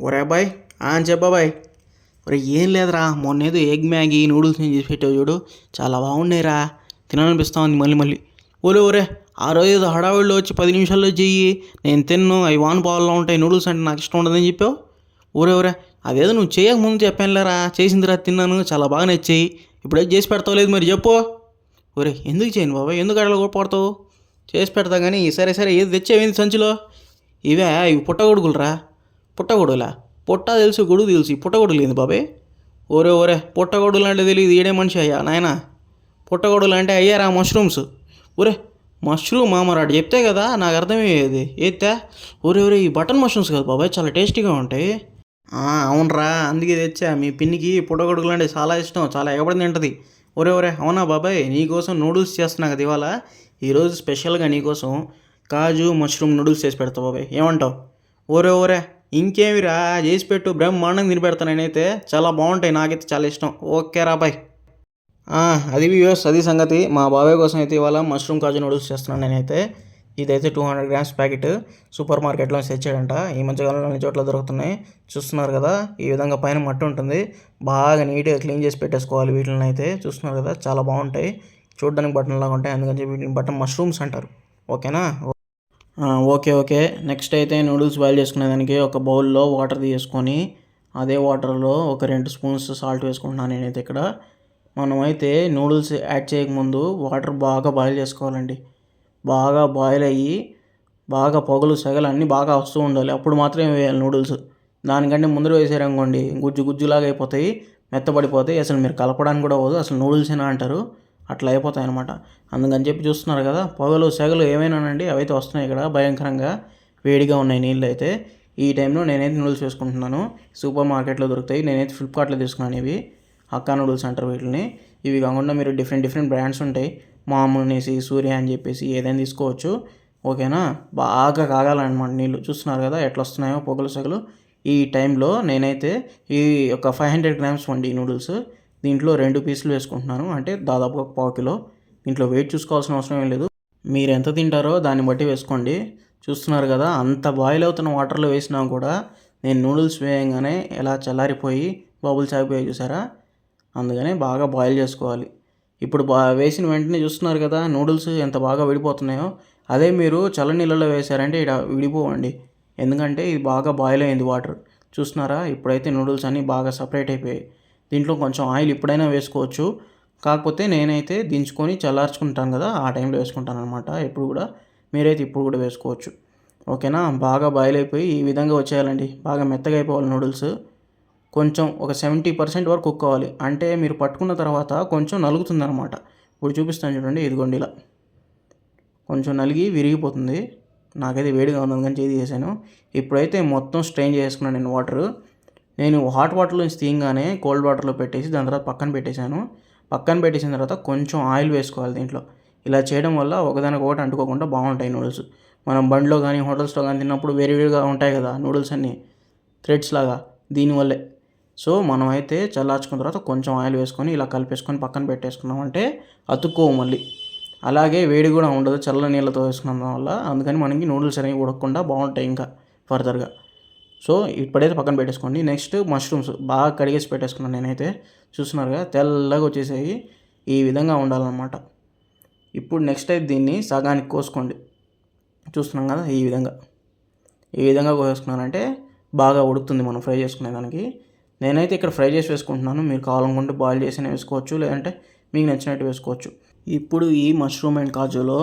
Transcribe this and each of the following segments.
ఒరే అబ్బాయి అని చెప్పబాయ్. ఒరే ఏం లేదురా, మొన్న ఏదో ఎగ్ మ్యాగీ నూడిల్స్ నేను చేసి పెట్టావు చూడు, చాలా బాగున్నాయిరా, తినాలనిపిస్తా ఉంది మళ్ళీ మళ్ళీ. ఓరే ఒరే, ఆ రోజు ఏదో హడావిడిలో వచ్చి 10 నిమిషాల్లో చెయ్యి, నేను తిన్ను, అవి వానపాలలో ఉంటాయి, నూడిల్స్ అంటే నాకు ఇష్టం ఉండదని చెప్పావు. ఒరే ఒరే, అదేదో నువ్వు చేయక ముందు చెప్పానులేరా, చేసిందిరా తిన్నాను, చాలా బాగా నచ్చాయి, ఇప్పుడైతే చేసి పెడతావు లేదు మరి చెప్పు. ఒరే ఎందుకు చేయను బాబాయ్, ఎందుకు అట్లా పడతావు, చేసి పెడతా కానీ. సరే సరే ఏది తెచ్చావేంది సంచిలో? ఇవి పుట్టగొడుగులరా. పుట్టగొడుగులా? పుట్ట తెలుసు, గొడుగు తెలుసు, పుట్టగొడుగులు ఏంది బాబాయ్? ఓరే ఓరే, పుట్టగొడుగులు అంటే తెలియదు, ఈడే మనిషి అయ్యా నాయన. పుట్టగొడుగులు అంటే అయ్యారా మష్రూమ్స్. ఒరే మష్రూమ్ మామరాడు చెప్తే కదా నాకు అర్థమయ్యేది ఏత్తే. ఒరే ఒరే, ఈ బటన్ మష్రూమ్స్ కదా బాబాయ్, చాలా టేస్టీగా ఉంటాయి. అవునరా, అందుకే తెచ్చా, మీ పిన్నికి పుట్టగొడుగులు అంటే చాలా ఇష్టం, చాలా ఎగబడి తింటుంది. ఒరే ఒరే, అవునా బాబాయ్, నీకోసం నూడిల్స్ చేస్తున్నా కదా ఇవాళ, ఈరోజు స్పెషల్గా నీకోసం కాజు మష్రూమ్ నూడిల్స్ చేసి పెడతా బాబాయ్, ఏమంటావు? ఓరే ఓరే, ఇంకేమిరా, చేసి పెట్టు, బ్రహ్మాండంగా తిని పెడతాను నేనైతే, చాలా బాగుంటాయి, నాకైతే చాలా ఇష్టం. ఓకే రా బాయ్. అది వ్యూస్, అది సంగతి. మా బాబాయ్ కోసం అయితే ఇవాళ మష్రూమ్ కాజు నూడిల్స్ చేస్తున్నాను నేనైతే. ఇదైతే 200 గ్రామ్స్ ప్యాకెట్ సూపర్ మార్కెట్లో తెచ్చాడంట, ఈ మధ్యకాలంలో అన్ని చోట్ల దొరుకుతున్నాయి. చూస్తున్నారు కదా, ఈ విధంగా పైన మట్టి ఉంటుంది, బాగా నీట్గా క్లీన్ చేసి పెట్టేసుకోవాలి వీటిని అయితే. చూస్తున్నారు కదా, చాలా బాగుంటాయి, చూడడానికి బటన్ లాగా ఉంటాయి, అందుకని చెప్పి వీటిని బటన్ మష్రూమ్స్ అంటారు. ఓకేనా? Okay okay. నెక్స్ట్ అయితే నూడిల్స్ బాయిల్ చేసుకునేదానికి ఒక బౌల్లో వాటర్ తీసుకొని, అదే వాటర్లో ఒక 2 స్పూన్స్ సాల్ట్ వేసుకుంటున్నాను నేనైతే ఇక్కడ. మనమైతే నూడిల్స్ యాడ్ చేయకముందు వాటర్ బాగా బాయిల్ చేసుకోవాలండి. బాగా బాయిల్ అయ్యి బాగా పొగలు సెగలు అన్నీ బాగా వస్తూ ఉండాలి, అప్పుడు మాత్రమే వేయాలి నూడిల్స్. దానికంటే ముందర వేసారనుకోండి గుజ్జు గుజ్జులాగా అయిపోతాయి, మెత్తబడిపోతాయి, అసలు మీరు కలపడానికి కూడా అవ్వదు, అసలు నూడిల్సేనా అంటారు, అట్లా అయిపోతాయి అనమాట. అందుకని చెప్పి చూస్తున్నారు కదా, పొగలు సెగలు ఏమైనానండి అవైతే వస్తున్నాయి ఇక్కడ భయంకరంగా, వేడిగా ఉన్నాయి నీళ్ళు అయితే. ఈ టైంలో నేనైతే నూడిల్స్ వేసుకుంటున్నాను. సూపర్ మార్కెట్లో దొరుకుతాయి, నేనైతే ఫ్లిప్కార్ట్లో తీసుకున్నాను ఇవి, హక్కా నూడిల్స్ అంటారు వీటిని. ఇవి కాకుండా మీరు డిఫరెంట్ బ్రాండ్స్ ఉంటాయి, మామ్ అనేసి, సూర్య అని చెప్పేసి, ఏదైనా తీసుకోవచ్చు. ఓకేనా? బాగా కాగాలన్నమాట నీళ్ళు. చూస్తున్నారు కదా ఎట్లా వస్తున్నాయో పొగలు సెగలు. ఈ టైంలో నేనైతే ఈ ఒక 500 గ్రామ్స్ వండి నూడిల్స్, దీంట్లో 2 పీసులు వేసుకుంటున్నాను, అంటే దాదాపు ఒక పావు కిలో. దీంట్లో వెయిట్ చూసుకోవాల్సిన అవసరం ఏం లేదు, మీరు ఎంత తింటారో దాన్ని బట్టి వేసుకోండి. చూస్తున్నారు కదా, అంత బాయిల్ అవుతున్న వాటర్లో వేసినా కూడా నేను నూడిల్స్ వేయంగానే ఎలా చల్లారిపోయి బబుల్స్ ఆగిపోయాయి చూసారా, అందుకనే బాగా బాయిల్ చేసుకోవాలి. ఇప్పుడు వేసిన వెంటనే చూస్తున్నారు కదా నూడిల్స్ ఎంత బాగా విడిపోతున్నాయో. అదే మీరు చల్ల నీళ్ళలో వేసారంటే ఇక్కడ విడిపోవండి, ఎందుకంటే ఇది బాగా బాయిల్ అయింది వాటర్. చూస్తున్నారా, ఇప్పుడైతే నూడిల్స్ అన్నీ బాగా సపరేట్ అయిపోయాయి. దీంట్లో కొంచెం ఆయిల్ ఇప్పుడైనా వేసుకోవచ్చు, కాకపోతే నేనైతే దించుకొని చల్లార్చుకుంటాను కదా, ఆ టైంలో వేసుకుంటాను అనమాట ఎప్పుడు కూడా. మీరైతే ఇప్పుడు కూడా వేసుకోవచ్చు. ఓకేనా? బాగా బాయిల్ అయిపోయి ఈ విధంగా వచ్చేయాలండి, బాగా మెత్తగా అయిపోవాలి నూడిల్స్. కొంచెం ఒక 70% వరకు కుక్ అవ్వాలి, అంటే మీరు పట్టుకున్న తర్వాత కొంచెం నలుగుతుంది అనమాట. ఇప్పుడు చూపిస్తాను చూడండి, ఇదిగోండి ఇలా కొంచెం నలిగి విరిగిపోతుంది. నాకైతే వేడిగా ఉంది అందుకని చేతి చేశాను. ఇప్పుడైతే మొత్తం స్ట్రెయిన్ చేసుకున్నాను నేను వాటర్. నేను హాట్ వాటర్లో నుంచి తీయగానే కోల్డ్ వాటర్లో పెట్టేసి దాని తర్వాత పక్కన పెట్టేశాను. పక్కన పెట్టేసిన తర్వాత కొంచెం ఆయిల్ వేసుకోవాలి దీంట్లో. ఇలా చేయడం వల్ల ఒకదానికొకటి అంటుకోకుండా బాగుంటాయి నూడిల్స్. మనం బండిలో కానీ హోటల్స్లో కానీ తిన్నప్పుడు వేడిగా ఉంటాయి కదా నూడిల్స్ అన్నీ థ్రెడ్స్ లాగా, దీనివల్లే. సో మనమైతే చల్లార్చుకున్న తర్వాత కొంచెం ఆయిల్ వేసుకొని ఇలా కలిపేసుకొని పక్కన పెట్టేసుకున్నామంటే అతుక్కోవు మళ్ళీ. అలాగే వేడి కూడా ఉండదు చల్ల నీళ్ళతో వేసుకున్నందు వల్ల, అందుకని మనకి నూడిల్స్ అనేవి ఉడకకుండా బాగుంటాయి ఇంకా ఫర్దర్గా. సో ఇప్పుడైతే పక్కన పెట్టేసుకోండి. నెక్స్ట్ మష్రూమ్స్ బాగా కడిగేసి పెట్టేసుకున్నాను నేనైతే. చూస్తున్నారుగా తెల్లగా వచ్చేసాయి, ఈ విధంగా ఉండాలన్నమాట. ఇప్పుడు నెక్స్ట్ అయితే దీన్ని సగానికి కోసుకోండి. చూస్తున్నాం కదా, ఈ విధంగా కోసుకున్నానంటే బాగా ఉడుకుతుంది మనం ఫ్రై చేసుకునే దానికి. నేనైతే ఇక్కడ ఫ్రై చేసి వేసుకుంటున్నాను, మీరు కావాలనుకుంటే బాయిల్ చేసి వేసుకోవచ్చు, లేదంటే మీకు నచ్చినట్టు వేసుకోవచ్చు. ఇప్పుడు ఈ మష్రూమ్ అండ్ కాజులో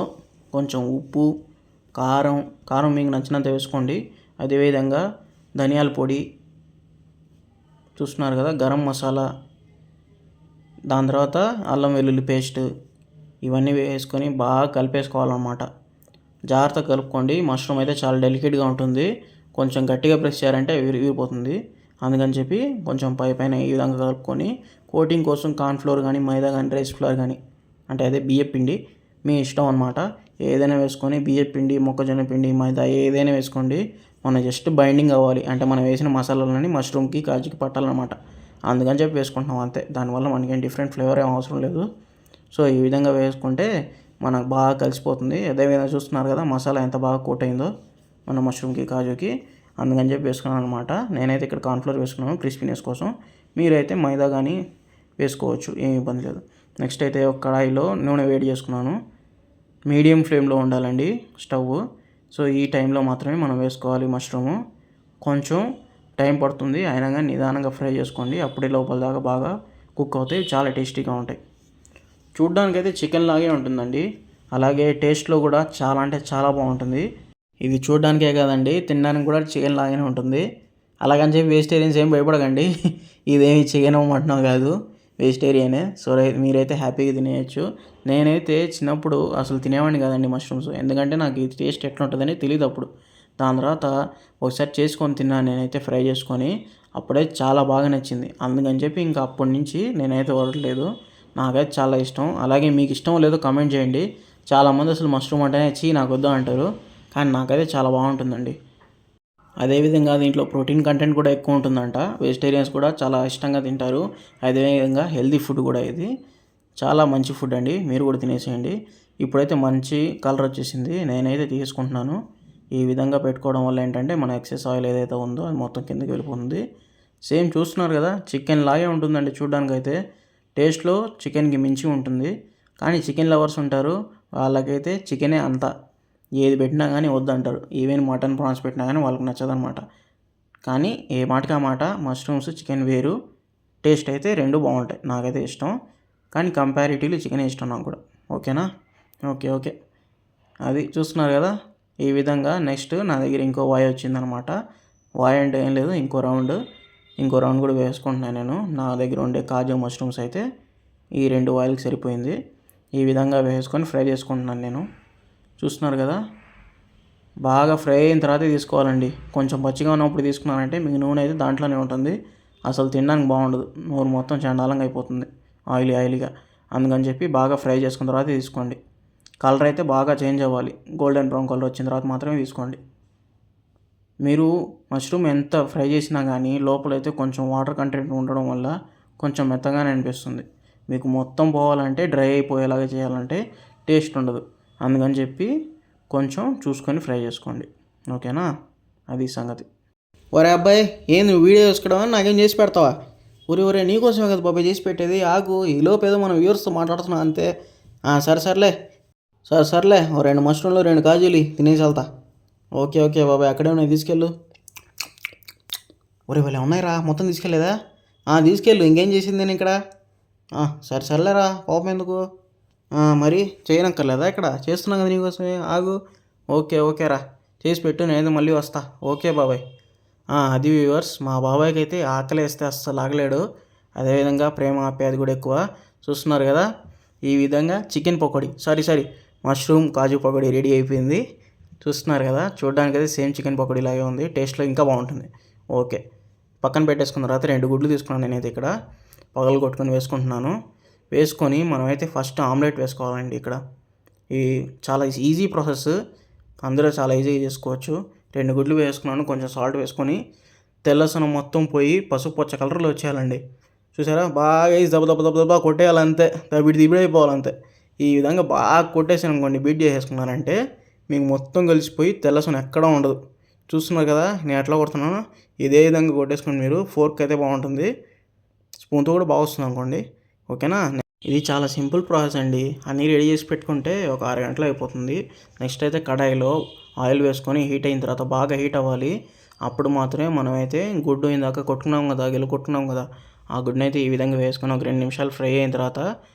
కొంచెం ఉప్పు, కారం మీకు నచ్చినంత వేసుకోండి. అదేవిధంగా ధనియాల పొడి, చూస్తున్నారు కదా గరం మసాలా, దాని తర్వాత అల్లం వెల్లుల్లి పేస్ట్, ఇవన్నీ వేసుకొని బాగా కలిపేసుకోవాలన్నమాట. జాగ్రత్తగా కలుపుకోండి, మష్రూమ్ అయితే చాలా డెలికేట్గా ఉంటుంది, కొంచెం గట్టిగా ప్రెస్ చేయాలంటే విరిగిపోతుంది. అందుకని చెప్పి కొంచెం పైన ఈ విధంగా కలుపుకొని కోటింగ్ కోసం కార్న్ఫ్లోర్ కానీ మైదా కానీ రైస్ ఫ్లోర్ కానీ, అంటే అదే బియ్యం పిండి, మీ ఇష్టం అనమాట, ఏదైనా వేసుకొని బియ్యం పిండి, మొక్కజొన్న పిండి, మైదా ఏదైనా వేసుకోండి. మనం జస్ట్ బైండింగ్ అవ్వాలి, అంటే మనం వేసిన మసాలాలని మష్రూమ్కి కాజుకి పట్టాలన్నమాట. అందుకని చెప్పి వేసుకుంటున్నాం అంతే, దానివల్ల మనకేం డిఫరెంట్ ఫ్లేవర్ ఏం అవసరం లేదు. సో ఈ విధంగా వేసుకుంటే మనకు బాగా కలిసిపోతుంది. అదేవిధంగా చూస్తున్నారు కదా మసాలా ఎంత బాగా కోట్ అయిందో మన మష్రూమ్కి కాజుకి. అందుకని చెప్పి వేసుకున్నాను అనమాట. నేనైతే ఇక్కడ కార్న్ఫ్లోర్ వేసుకున్నాను క్రిస్పీనెస్ కోసం. మీరైతే మైదా కానీ వేసుకోవచ్చు, ఏమి ఇబ్బంది లేదు. నెక్స్ట్ అయితే ఒక కడాయిలో నూనె వేడి చేసుకున్నాను. మీడియం ఫ్లేమ్లో ఉండాలండి స్టవ్. సో ఈ టైంలో మాత్రమే మనం వేసుకోవాలి మష్రూము. కొంచెం టైం పడుతుంది, అయినా కానీ నిదానంగా ఫ్రై చేసుకోండి. అప్పుడే లోపల దాకా బాగా కుక్ అవుతాయి, చాలా టేస్టీగా ఉంటాయి. చూడ్డానికైతే చికెన్ లాగే ఉంటుందండి, అలాగే టేస్ట్లో కూడా చాలా అంటే చాలా బాగుంటుంది. ఇది చూడ్డానికే కాదండి, తినడానికి కూడా చికెన్ లాగానే ఉంటుంది. అలాగని చెప్పి వెజిటేరియన్స్ ఏం భయపడకండి, ఇదేమి చికెన్ మటన్ కాదు, వెజిటేరియనే. సో మీరైతే హ్యాపీగా తినేయచ్చు. నేనైతే చిన్నప్పుడు అసలు తినేవాడిని కాదండి మష్రూమ్స్, ఎందుకంటే నాకు ఈ టేస్ట్ ఎట్లా ఉంటుందని తెలియదు అప్పుడు. దాని తర్వాత ఒకసారి చేసుకొని తిన్నాను నేనైతే, ఫ్రై చేసుకొని. అప్పుడైతే చాలా బాగా నచ్చింది. అందుకని చెప్పి ఇంకా అప్పటి నుంచి నేనైతే వదలలేదు. నాకైతే చాలా ఇష్టం. అలాగే మీకు ఇష్టం లేదో కమెంట్ చేయండి. చాలామంది అసలు మష్రూమ్ అంటేనే నాకు వద్దు అంటారు, కానీ నాకైతే చాలా బాగుంటుందండి. అదేవిధంగా దీంట్లో ప్రోటీన్ కంటెంట్ కూడా ఎక్కువ ఉంటుందంట. వెజిటేరియన్స్ కూడా చాలా ఇష్టంగా తింటారు. అదేవిధంగా హెల్తీ ఫుడ్ కూడా ఇది, చాలా మంచి ఫుడ్ అండి. మీరు కూడా తినేసేయండి. ఇప్పుడైతే మంచి కలర్ వచ్చేసింది, నేనైతే తీసుకుంటున్నాను. ఈ విధంగా పెట్టుకోవడం వల్ల ఏంటంటే మన ఎక్సెస్ ఆయిల్ ఏదైతే ఉందో అది మొత్తం కిందకి వెళ్ళిపోతుంది. సేమ్ చూస్తున్నారు కదా, చికెన్ లాగే ఉంటుందండి చూడడానికి అయితే. టేస్ట్లో చికెన్కి మించి ఉంటుంది. కానీ చికెన్ లవర్స్ ఉంటారు, వాళ్ళకైతే చికెనే అంతా, ఏది పెట్టినా కానీ వద్దంటారు. ఈవెన్ మటన్ ప్రాన్స్ పెట్టినా కానీ వాళ్ళకి నచ్చదనమాట. కానీ ఏ మాటకి ఆ మాట, మష్రూమ్స్ చికెన్ వేరు, టేస్ట్ అయితే రెండు బాగుంటాయి. నాకైతే ఇష్టం, కానీ కంపారిటివ్లీ చికెనే ఇష్టం నాకు కూడా. ఓకేనా? ఓకే. అది చూస్తున్నారు కదా, ఈ విధంగా. నెక్స్ట్ నా దగ్గర ఇంకో వాయి వచ్చిందనమాట. వాయి అంటే ఏం లేదు, ఇంకో రౌండ్ కూడా వేసుకుంటున్నాను నేను. నా దగ్గర ఉండే కాజు మష్రూమ్స్ అయితే ఈ 2 వాయిల్కి సరిపోయింది. ఈ విధంగా వేసుకొని ఫ్రై చేసుకుంటున్నాను నేను. చూస్తున్నారు కదా, బాగా ఫ్రై అయిన తర్వాతే తీసుకోవాలండి. కొంచెం పచ్చిగా ఉన్నప్పుడు తీసుకున్నానంటే మీకు నూనె అయితే దాంట్లోనే ఉంటుంది, అసలు తినడానికి బాగుండదు, నూనె మొత్తం చండాలంగా అయిపోతుంది, ఆయిలీగా. అందుకని చెప్పి బాగా ఫ్రై చేసుకున్న తర్వాత తీసుకోండి. కలర్ అయితే బాగా చేంజ్ అవ్వాలి, గోల్డెన్ బ్రౌన్ కలర్ వచ్చిన తర్వాత మాత్రమే తీసుకోండి. మీరు మష్రూమ్ ఎంత ఫ్రై చేసినా కానీ లోపలైతే కొంచెం వాటర్ కంటెంట్ ఉండడం వల్ల కొంచెం మెత్తగానే అనిపిస్తుంది. మీకు మొత్తం పోవాలంటే, డ్రై అయిపోయేలాగా చేయాలంటే టేస్ట్ ఉండదు. అందుకని చెప్పి కొంచెం చూసుకొని ఫ్రై చేసుకోండి. ఓకేనా? అది సంగతి. ఒరే అబ్బాయి, ఏంది నువ్వు వీడియో చేసుకోవడం నాకేం చేసి పెడతావా? ఒరే నీకోసమే కదా బాబాయ్ చేసి పెట్టేది, ఆగు. ఈ లోపు ఏదో మనం వ్యూవర్స్తో మాట్లాడుతున్నాం అంతే. సర్లే ఓ 2 మష్రూమ్లు 2 కాజీలు తినేసి వెళ్తా. ఓకే బాబాయ్, అక్కడే ఉన్నాయి, తీసుకెళ్ళు. ఒరే వాళ్ళే ఉన్నాయిరా, మొత్తం తీసుకెళ్ళేదా? తీసుకెళ్ళు, ఇంకేం చేసింది నేను ఇక్కడ. సర్లేరా, కోపం ఎందుకు? మరి చేయనక్కర్లేదా? ఇక్కడ చేస్తున్నాం కదా నీకోసమే, ఆగు. ఓకేరా, చేసి పెట్టు, నేను మళ్ళీ వస్తా. ఓకే బాబాయ్. అది వ్యూవర్స్, మా బాబాయ్కి అయితే ఆకలి వేస్తే అస్సలు ఆగలేడు. అదేవిధంగా ప్రేమ ఆప్యాయత కూడా ఎక్కువ. చూస్తున్నారు కదా, ఈ విధంగా చికెన్ పకోడీ, సారీ మష్రూమ్ కాజు పకోడీ రెడీ అయిపోయింది. చూస్తున్నారు కదా, చూడడానికైతే సేమ్ చికెన్ పకోడీ లాగే ఉంది, టేస్ట్లో ఇంకా బాగుంటుంది. ఓకే, పక్కన పెట్టేసుకున్న తర్వాత 2 గుడ్లు తీసుకున్నాను నేనైతే ఇక్కడ, పగలు కొట్టుకొని వేసుకుంటున్నాను. వేసుకొని మనమైతే ఫస్ట్ ఆమ్లెట్ వేసుకోవాలండి. ఇక్కడ ఈ చాలా ఈజీ ప్రాసెస్, అందరూ చాలా ఈజీగా చేసుకోవచ్చు. 2 గుడ్లు వేసుకున్నాను, కొంచెం సాల్ట్ వేసుకొని తెల్లసనం మొత్తం పోయి పసుపు పచ్చ కలర్లో వచ్చేయాలండి. చూసారా, బాగా దెబ్బ కొట్టేయాలంతే, దిబిడైపోవాలంతే. ఈ విధంగా బాగా కొట్టేసాను అనుకోండి, బీట్ చేసేసుకున్నానంటే మీకు మొత్తం కలిసిపోయి తెల్లసనం ఎక్కడా ఉండదు. చూస్తున్నారు కదా నేను ఎట్లా కొడుతున్నాను, ఇదే విధంగా కొట్టేసుకుని మీరు. ఫోర్క్ అయితే బాగుంటుంది, స్పూన్తో కూడా బాగా వస్తుంది అనుకోండి. ఓకేనా? ఇది చాలా సింపుల్ ప్రాసెస్ అండి. అన్నీ రెడీ చేసి పెట్టుకుంటే ఒక 6 గంటలు అయిపోతుంది. నెక్స్ట్ అయితే కడాయిలో ఆయిల్ వేసుకొని హీట్ అయిన తర్వాత, బాగా హీట్ అవ్వాలి. అప్పుడు మాత్రమే మనమైతే గుడ్డు ఇందాక కొట్టుకున్నాం కదా, ఆ గుడ్డుని అయితే ఈ విధంగా వేసుకొని ఒక 2 నిమిషాలు ఫ్రై అయిన తర్వాత,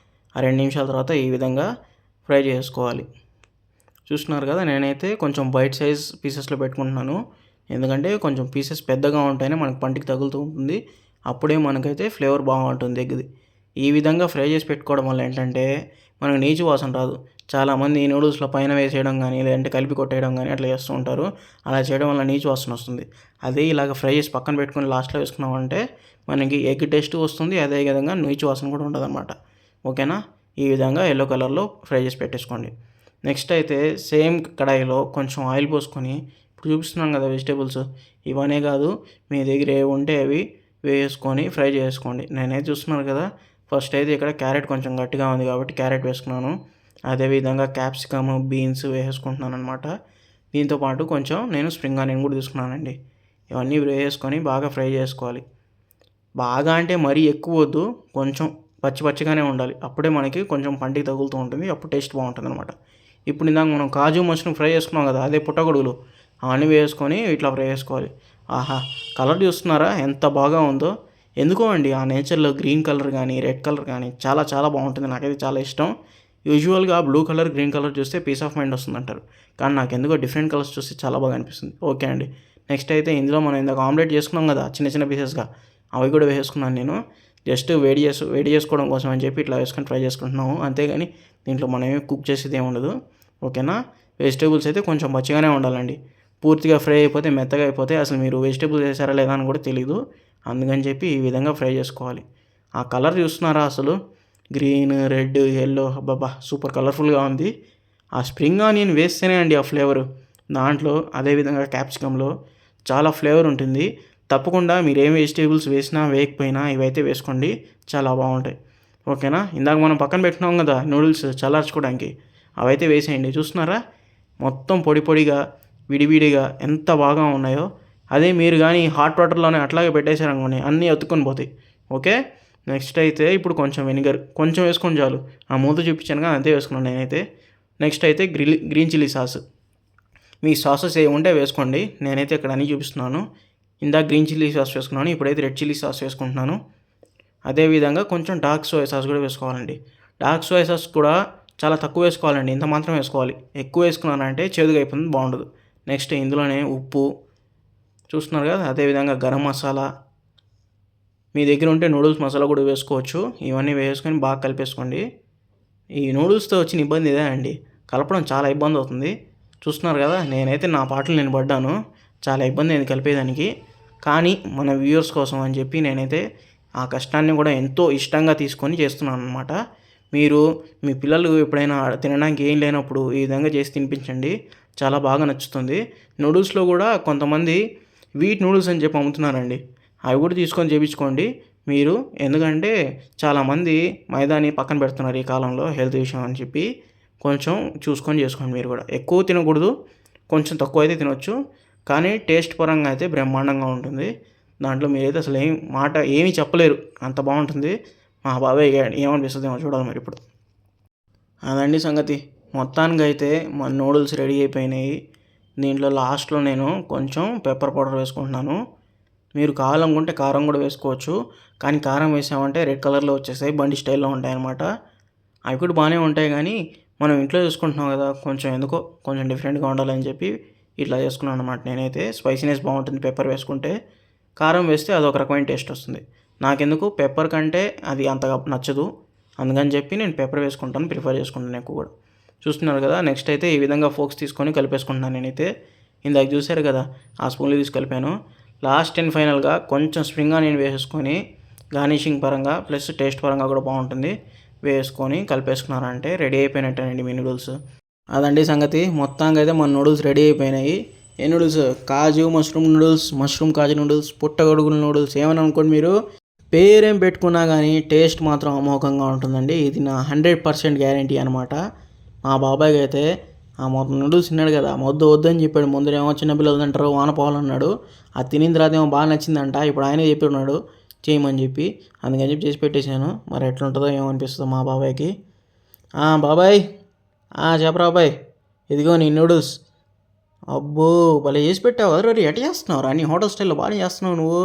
ఆ 2 నిమిషాల తర్వాత ఈ విధంగా ఫ్రై చేసుకోవాలి. చూస్తున్నారు కదా, నేనైతే కొంచెం బైట్ సైజ్ పీసెస్లో పెట్టుకుంటున్నాను, ఎందుకంటే కొంచెం పీసెస్ పెద్దగా ఉంటేనే మనకు పంటికి తగులుతూ ఉంటుంది, అప్పుడే మనకైతే ఫ్లేవర్ బాగుంటుంది ఎగ్ది. ఈ విధంగా ఫ్రై చేసి పెట్టుకోవడం వల్ల ఏంటంటే మనకు నీచు వాసన రాదు. చాలామంది నూడిల్స్లో పైన వేసేయడం కానీ, లేదంటే కలిపి కొట్టేయడం కానీ అట్లా చేస్తూ ఉంటారు. అలా చేయడం వల్ల నీచు వాసన వస్తుంది. అదే ఇలాగ ఫ్రై చేసి పక్కన పెట్టుకొని లాస్ట్లో వేసుకున్నామంటే మనకి ఎగ్ టేస్ట్ వస్తుంది, అదే విధంగా నీచు వాసన కూడా ఉండదు అనమాట. ఓకేనా? ఈ విధంగా ఎల్లో కలర్లో ఫ్రై చేసి పెట్టేసుకోండి. నెక్స్ట్ అయితే సేమ్ కడాయిలో కొంచెం ఆయిల్ పోసుకొని, ఇప్పుడు చూపిస్తున్నాం కదా వెజిటేబుల్స్, ఇవనే కాదు మీ దగ్గర ఏవి ఉంటే అవి వేసుకొని ఫ్రై చేసుకోండి. నేనైతే చూస్తున్నాను కదా, ఫస్ట్ అయితే ఇక్కడ క్యారెట్ కొంచెం గట్టిగా ఉంది కాబట్టి క్యారెట్ వేసుకున్నాను. అదేవిధంగా క్యాప్సికమ్, బీన్స్ వేసుకుంటున్నాను అనమాట. దీంతోపాటు కొంచెం నేను స్ప్రింగ్ ఆనియన్ కూడా తీసుకున్నానండి. ఇవన్నీ వేసుకొని బాగా ఫ్రై చేసుకోవాలి. బాగా అంటే మరీ ఎక్కువ వద్దు, కొంచెం పచ్చి పచ్చిగానే ఉండాలి. అప్పుడే మనకి కొంచెం పంటికి తగులుతూ ఉంటుంది, అప్పుడు టేస్ట్ బాగుంటుంది అనమాట. ఇప్పుడు ఇందాక మనం కాజు మష్రూమ్ ఫ్రై చేసుకున్నాం కదా, అదే పుట్టగొడుగులు అవన్నీ వేసుకొని ఇట్లా ఫ్రై చేసుకోవాలి. ఆహా, కలర్ చూస్తున్నారా ఎంత బాగా ఉందో. ఎందుకో అండి ఆ నేచర్లో గ్రీన్ కలర్ కానీ రెడ్ కలర్ కానీ చాలా చాలా బాగుంటుంది. నాకైతే చాలా ఇష్టం. యూజువల్గా బ్లూ కలర్ గ్రీన్ కలర్ చూస్తే పీస్ ఆఫ్ మైండ్ వస్తుంది అంటారు, కానీ నాకు ఎందుకో డిఫరెంట్ కలర్స్ చూస్తే చాలా బాగా అనిపిస్తుంది. ఓకే అండి, నెక్స్ట్ అయితే ఇందులో మనం ఇందాక ఆమ్లెట్ చేసుకున్నాం కదా చిన్న చిన్న పీసెస్గా, అవి కూడా వేసుకున్నాను నేను. జస్ట్ వేడి చేసుకోవడం కోసం అని చెప్పి ఇట్లా వేసుకొని ఫ్రై చేసుకుంటున్నాము, అంతేగాని దీంట్లో మనం ఏమి కుక్ చేసేది ఏమి ఉండదు. ఓకేనా. వెజిటేబుల్స్ అయితే కొంచెం పచ్చిగానే ఉండాలండి, పూర్తిగా ఫ్రై అయిపోతే మెత్తగా అయిపోతే అసలు మీరు వెజిటేబుల్స్ వేసారా లేదా అని కూడా తెలీదు. అందుకని చెప్పి ఈ విధంగా ఫ్రై చేసుకోవాలి. ఆ కలర్ చూస్తున్నారా అసలు, గ్రీన్ రెడ్ ఎల్లో, అబ్బాబా సూపర్ కలర్ఫుల్గా ఉంది. ఆ స్ప్రింగ్ ఆనియన్ వేస్తేనే అండి ఆ ఫ్లేవరు దాంట్లో, అదేవిధంగా క్యాప్సికంలో చాలా ఫ్లేవర్ ఉంటుంది. తప్పకుండా మీరు ఏం వెజిటేబుల్స్ వేసినా వేయకపోయినా ఇవైతే వేసుకోండి, చాలా బాగుంటాయి. ఓకేనా. ఇందాక మనం పక్కన పెట్టుకున్నాం కదా నూడిల్స్ చల్లార్చుకోవడానికి, అవైతే వేసేయండి. చూస్తున్నారా మొత్తం పొడి పొడిగా విడివిడిగా ఎంత బాగా ఉన్నాయో. అదే మీరు కానీ హాట్ వాటర్లోనే అట్లాగే పెట్టేశారనుకోండి అన్నీ అతుక్కొని పోతాయి. ఓకే. నెక్స్ట్ అయితే ఇప్పుడు కొంచెం వెనిగర్ కొంచెం వేసుకొని చాలు, ఆ మూత చూపించాను కదా అంతే వేసుకున్నాను నేనైతే. నెక్స్ట్ అయితే గ్రీన్ చిల్లీ సాస్, మీ సాసెస్ ఏముంటే వేసుకోండి, నేనైతే ఇక్కడ అన్నీ చూపిస్తున్నాను. ఇందాక గ్రీన్ చిల్లీ సాస్ వేసుకున్నాను, ఇప్పుడైతే రెడ్ చిల్లీ సాస్ వేసుకుంటున్నాను. అదేవిధంగా కొంచెం డార్క్ సోయా సాస్ కూడా వేసుకోవాలండి. డార్క్ సోయా సాస్ కూడా చాలా తక్కువ వేసుకోవాలండి, ఇంత మాత్రం వేసుకోవాలి. ఎక్కువ వేసుకున్నానంటే చేదుగా అయిపోతుంది, బాగుండదు. నెక్స్ట్ ఇందులోనే ఉప్పు చూస్తున్నారు కదా, అదేవిధంగా గరం మసాలా, మీ దగ్గర ఉంటే నూడిల్స్ మసాలా కూడా వేసుకోవచ్చు. ఇవన్నీ వేసుకొని బాగా కలిపేసుకోండి. ఈ నూడిల్స్తో వచ్చిన ఇబ్బంది ఇదే అండి, కలపడం చాలా ఇబ్బంది అవుతుంది. చూస్తున్నారు కదా, నేనైతే నా పాటలు నేను పడ్డాను, చాలా ఇబ్బంది అయింది కలిపేదానికి. కానీ మన వ్యూవర్స్ కోసం అని చెప్పి నేనైతే ఆ కష్టాన్ని కూడా ఎంతో ఇష్టంగా తీసుకొని చేస్తున్నాను అనమాట. మీరు మీ పిల్లలు ఎప్పుడైనా తినడానికి ఏం లేనప్పుడు ఈ విధంగా చేసి తినిపించండి, చాలా బాగా నచ్చుతుంది. నూడిల్స్లో కూడా కొంతమంది వీట్ నూడిల్స్ అని చెప్పి అమ్ముతున్నారండి, అవి కూడా తీసుకొని చేయించుకోండి మీరు. ఎందుకంటే చాలామంది మైదాని పక్కన పెడుతున్నారు ఈ కాలంలో హెల్త్ విషయం అని చెప్పి. కొంచెం చూసుకొని చేసుకోండి మీరు కూడా. ఎక్కువ తినకూడదు, కొంచెం తక్కువ అయితే తినొచ్చు, కానీ టేస్ట్ పరంగా అయితే బ్రహ్మాండంగా ఉంటుంది. దాంట్లో మీరైతే అసలు ఏమీ చెప్పలేరు, అంత బాగుంటుంది. మా బాబాయ్ ఏమనిపిస్తుందేమో చూడాలి మరి ఇప్పుడు. అదండి సంగతి. మొత్తానికి అయితే మన నూడిల్స్ రెడీ అయిపోయినాయి. దీంట్లో లాస్ట్లో నేను కొంచెం పెప్పర్ పౌడర్ వేసుకుంటున్నాను. మీరు కావాలనుకుంటే కారం కూడా వేసుకోవచ్చు, కానీ కారం వేసామంటే రెడ్ కలర్లో వచ్చేస్తాయి, బండి స్టైల్లో ఉంటాయి అన్నమాట. అవి కూడా బాగానే ఉంటాయి, కానీ మనం ఇంట్లో చేసుకుంటున్నాం కదా, కొంచెం ఎందుకో కొంచెం డిఫరెంట్గా ఉండాలని చెప్పి ఇట్లా చేసుకున్నాను అనమాట. నేనైతే స్పైసీనెస్ బాగుంటుంది పెప్పర్ వేసుకుంటే, కారం వేస్తే అదొక రకమైన టేస్ట్ వస్తుంది. నాకెందుకు పెప్పర్ కంటే అది అంతగా నచ్చదు, అందుకని చెప్పి నేను పెప్పర్ వేసుకుంటాను, ప్రిఫర్ చేసుకుంటాను ఎక్కువ కూడా. చూస్తున్నారు కదా, నెక్స్ట్ అయితే ఈ విధంగా ఫోక్స్ తీసుకొని కలిపేసుకుంటున్నాను నేనైతే. ఇందాక చూశారు కదా ఆ స్పూన్లు తీసి కలిపాను. లాస్ట్ అండ్ ఫైనల్గా కొంచెం స్ప్రింగ్ ఆనియన్ వేసేసుకొని గార్నిషింగ్ పరంగా ప్లస్ టేస్ట్ పరంగా కూడా బాగుంటుంది, వేసుకొని కలిపేసుకున్నారంటే రెడీ అయిపోయినట్టేనండి మీ నూడిల్స్. అదండి సంగతి. మొత్తానికి అయితే మన నూడిల్స్ రెడీ అయిపోయినాయి. ఏ నూడిల్స్, కాజు మష్రూమ్ నూడిల్స్, మష్రూమ్ కాజు నూడిల్స్, పుట్టగొడుగుల నూడిల్స్ ఏమని అనుకోండి మీరు. పేరేం పెట్టుకున్నా కానీ టేస్ట్ మాత్రం అమోఘంగా ఉంటుందండి. ఇది నా 100% గ్యారంటీ అనమాట. మా బాబాయ్కి అయితే ఆ మొత్తం నూడిల్స్ తిన్నాడు కదా, వద్దని చెప్పాడు. ముందరేమో చిన్నపిల్లలు తింటారు వానపోవాలన్నాడు, అది తినిన తర్వాత ఏమో బాగా నచ్చిందంట. ఇప్పుడు ఆయనే చెప్పిన్నాడు చేయమని చెప్పి, అందుకని చెప్పి చేసి పెట్టేశాను. మరి ఎట్లుంటుందో ఏమనిపిస్తుందో మా బాబాయ్కి. బాబాయ్, చెప్పరా బాబాయ్, ఇదిగో నీ నూడిల్స్. అబ్బో భలే చేసి పెట్టావు కదా రే, ఎట్లా చేస్తున్నావు రా, నీ హోటల్ స్టైల్లో బాగా చేస్తున్నావు నువ్వు.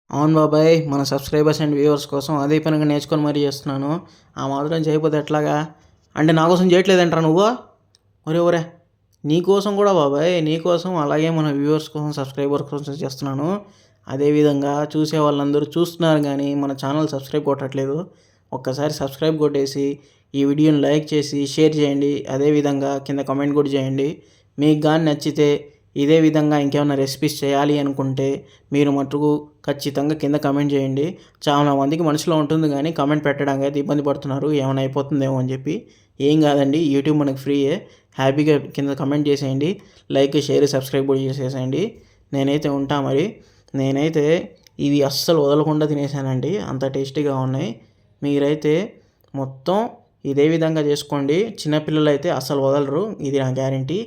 అవును బాబాయ్, మన సబ్స్క్రైబర్స్ అండ్ వ్యూవర్స్ కోసం అదే పనిగా నేర్చుకొని మరీ చేస్తున్నాను. ఆ మాత్రం చేయకపోతే ఎట్లాగా, అంటే నా కోసం చేయట్లేదంటారా నువ్వు. ఒరే నీకోసం కూడా బాబాయ్, నీకోసం అలాగే మన వ్యూవర్స్ కోసం సబ్స్క్రైబర్స్ కోసం చేస్తున్నాను. అదేవిధంగా చూసే వాళ్ళందరూ చూస్తున్నారు కానీ మన ఛానల్ సబ్స్క్రైబ్ కొట్టట్లేదు. ఒక్కసారి సబ్స్క్రైబ్ కొట్టేసి ఈ వీడియోని లైక్ చేసి షేర్ చేయండి. అదేవిధంగా కింద కామెంట్ కూడా చేయండి. మీకు కానీ నచ్చితే ఇదే విధంగా ఇంకేమైనా రెసిపీస్ చేయాలి అనుకుంటే మీరు మటుకు ఖచ్చితంగా కింద కమెంట్ చేయండి. చాలా మందికి మనసులో ఉంటుంది కానీ కమెంట్ పెట్టడానికి అయితే ఇబ్బంది పడుతున్నారు, ఏమైనా అయిపోతుందేమో అని చెప్పి. ఏం కాదండి, యూట్యూబ్ మనకు ఫ్రీయే. హ్యాపీగా కింద కమెంట్ చేసేయండి, లైక్ షేర్ సబ్స్క్రైబ్ కూడా చేసేసేయండి. నేనైతే ఉంటా మరి. నేనైతే ఇవి అస్సలు వదలకుండా తినేసానండి, అంత టేస్టీగా ఉన్నాయి. మీరైతే మొత్తం ఇదే విధంగా చేసుకోండి. చిన్నపిల్లలు అయితే అస్సలు వదలరు, ఇది నా గ్యారంటీ.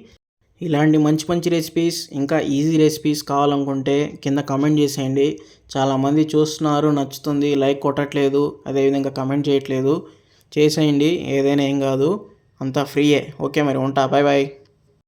ఇలాంటి మంచి మంచి రెసిపీస్ ఇంకా ఈజీ రెసిపీస్ కావాలనుకుంటే కింద కామెంట్ చేసేయండి. చాలామంది చూస్తున్నారు, నచ్చుతుంది, లైక్ కొట్టట్లేదు, అదేవిధంగా కామెంట్ చేయట్లేదు. చేసేయండి, ఏదైనా ఏం కాదు, అంతా ఫ్రీయే. ఓకే మరి ఉంటా, బాయ్ బాయ్.